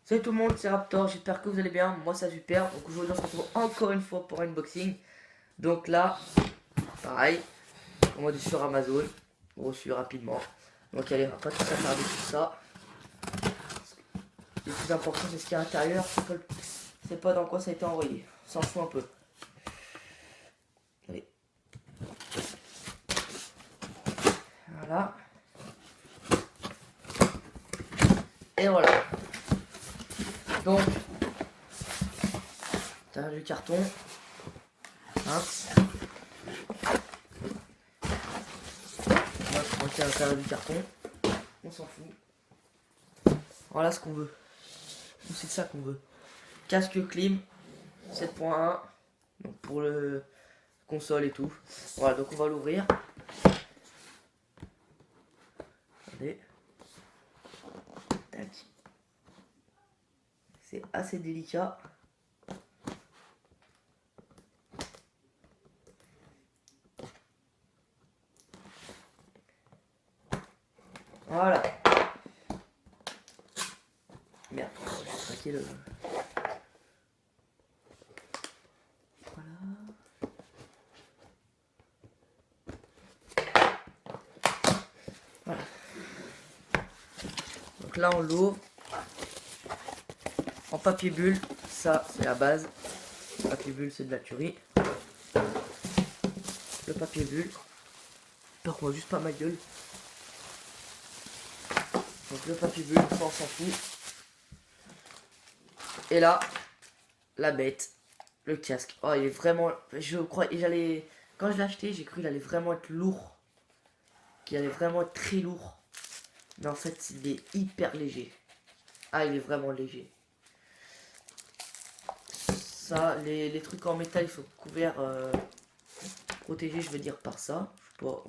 Salut tout le monde, c'est Raptor, j'espère que vous allez bien, moi ça super. Donc aujourd'hui on se retrouve encore une fois pour un unboxing. Donc là, pareil, commandé sur Amazon, reçu rapidement. Donc allez, on va pas tout s'attarder sur ça. Le plus important c'est ce qu'il y a à l'intérieur, c'est pas dans quoi ça a été envoyé. On s'en fout un peu. Allez. Voilà. Et voilà. Donc, t'as du carton. Hein. On va tranquille à l'intérieur du carton. On s'en fout. Voilà ce qu'on veut. C'est ça qu'on veut. Casque clim 7.1. Donc pour le console et tout. Voilà, donc on va l'ouvrir. Regardez. Tac. C'est assez délicat. Voilà. Merde, je vais craquer le... Voilà. Voilà. Donc là on l'ouvre. En papier bulle, ça c'est la base. Le papier bulle c'est de la tuerie. Le papier bulle. Par contre juste pas ma gueule. Donc le papier bulle, ça on s'en fout. Et là, la bête, le casque. Oh il est vraiment... Je crois... j'allais... Quand je l'ai acheté, j'ai cru qu'il allait vraiment être lourd. Qu'il allait vraiment être très lourd. Mais en fait il est hyper léger. Ah il est vraiment léger. Ça, les trucs en métal ils sont couverts, protégés je veux dire par ça. Je sais pas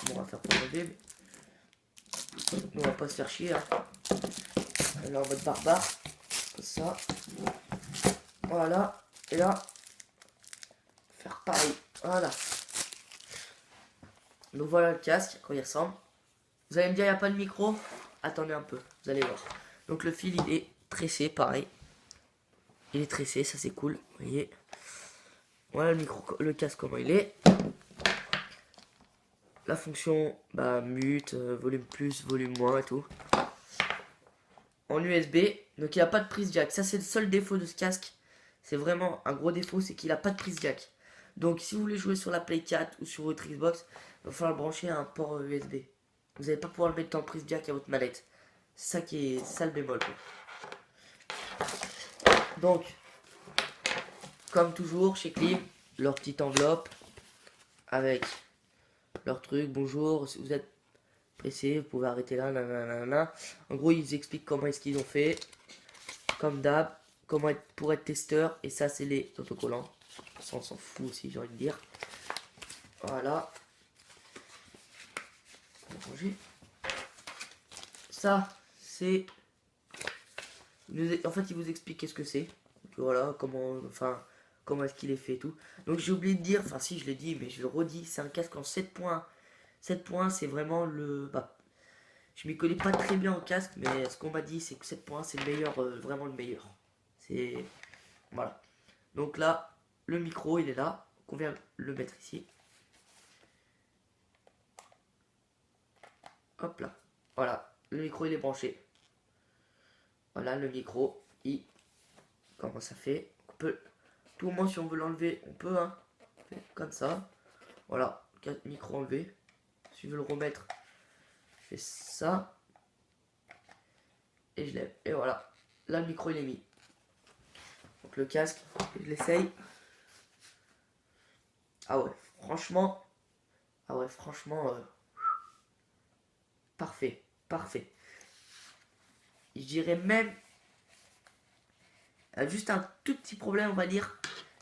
comment on va faire pour enlever. Mais... Nous on va pas se faire chier. Hein. Là en mode barbare. Comme ça. Voilà. Et là. Faire pareil. Voilà. Donc voilà le casque, à quoi il ressemble. Vous allez me dire il n'y a pas de micro. Attendez un peu, vous allez voir. Donc le fil il est tressé, pareil. Il est tressé, ça c'est cool, vous voyez. Voilà le micro, le casque comment il est. La fonction bah, mute, volume plus, volume moins et tout. En USB, donc il n'a pas de prise jack. Ça c'est le seul défaut de ce casque. C'est vraiment un gros défaut, c'est qu'il n'a pas de prise jack. Donc si vous voulez jouer sur la Play 4 ou sur votre Xbox, il va falloir le brancher à un port USB. Vous n'allez pas pouvoir le mettre en prise jack à votre manette. C'est ça qui est ça le bémol. Quoi. Donc, comme toujours chez Klim, leur petite enveloppe avec leur truc. Bonjour, si vous êtes pressé, vous pouvez arrêter là. Nanana. En gros, ils expliquent comment est-ce qu'ils ont fait. Comme d'hab, comment être pour être testeur. Et ça, c'est les autocollants. Ça, on s'en fout aussi, j'ai envie de dire. Voilà. Ça, c'est... En fait, il vous explique qu'est-ce que c'est. Voilà, comment... Enfin, comment est-ce qu'il est fait et tout. Donc, j'ai oublié de dire... Enfin, si, je l'ai dit, mais je le redis. C'est un casque en 7 points. 7 points, c'est vraiment le... Bah, je m'y connais pas très bien en casque, mais ce qu'on m'a dit, c'est que 7 points, c'est le meilleur, vraiment le meilleur. C'est... Voilà. Donc là, le micro, il est là. On vient le mettre ici. Hop là. Voilà. Le micro, il est branché. Voilà, le micro, il... Comment ça fait? On peut... Tout au moins, si on veut l'enlever, on peut, hein. Comme ça. Voilà. Micro enlevé. Si je veux le remettre, je fais ça. Et je lève. Et voilà. Là, le micro, il est mis. Donc le casque, je l'essaye. Ah ouais, franchement. Ah ouais, franchement. Parfait. Parfait. Je dirais même. Juste un tout petit problème, on va dire.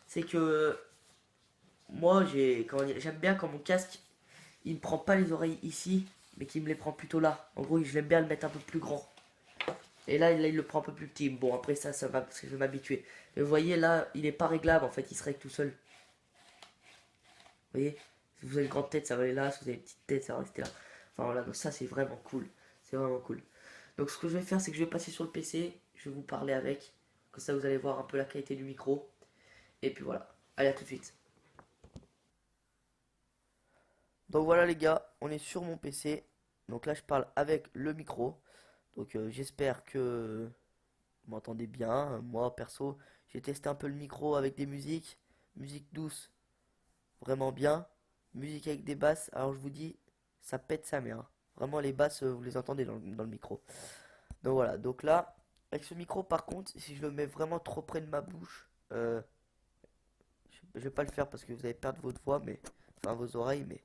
C'est que. Moi, j'aime bien quand mon casque. Il ne prend pas les oreilles ici. Mais qu'il me les prend plutôt là. En gros, je l'aime bien le mettre un peu plus grand. Et là, il le prend un peu plus petit. Bon, après ça va, parce que je vais m'habituer. Mais vous voyez, là, il est pas réglable, en fait. Il se règle tout seul. Vous voyez, si vous avez une grande tête, ça va aller là. Si vous avez une petite tête, ça va rester là. Enfin, voilà, donc ça, c'est vraiment cool. C'est vraiment cool. Donc, ce que je vais faire, c'est que je vais passer sur le PC. je vais vous parler avec. Comme ça vous allez voir un peu la qualité du micro. Et puis voilà, allez à tout de suite. Donc voilà les gars, on est sur mon PC. Donc là je parle avec le micro. Donc j'espère que vous m'entendez bien. Moi perso, j'ai testé un peu le micro avec des musiques. Musique douce, vraiment bien. Musique avec des basses, alors je vous dis, ça pète sa mère, hein. Vraiment les basses, vous les entendez dans le micro. Donc voilà, donc là, avec ce micro par contre, si je le mets vraiment trop près de ma bouche, je vais pas le faire parce que vous allez perdre votre voix, mais enfin vos oreilles, mais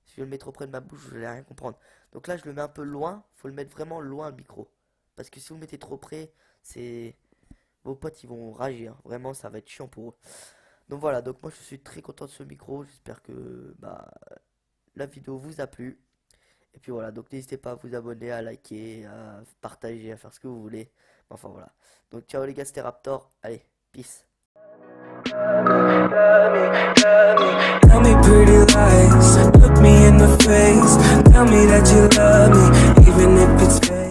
si je le mets trop près de ma bouche, vous allez rien comprendre. Donc là, je le mets un peu loin, faut le mettre vraiment loin le micro. Parce que si vous le mettez trop près, c'est vos potes ils vont rager, hein. Vraiment, ça va être chiant pour eux. Donc voilà, donc moi je suis très content de ce micro, j'espère que la vidéo vous a plu. Et puis voilà, donc n'hésitez pas à vous abonner, à liker, à partager, à faire ce que vous voulez. Enfin voilà. Donc ciao les gars, c'était Raptor, allez, peace. Tell me pretty lies, look me in the face. Tell me that you love me, even if it's fake.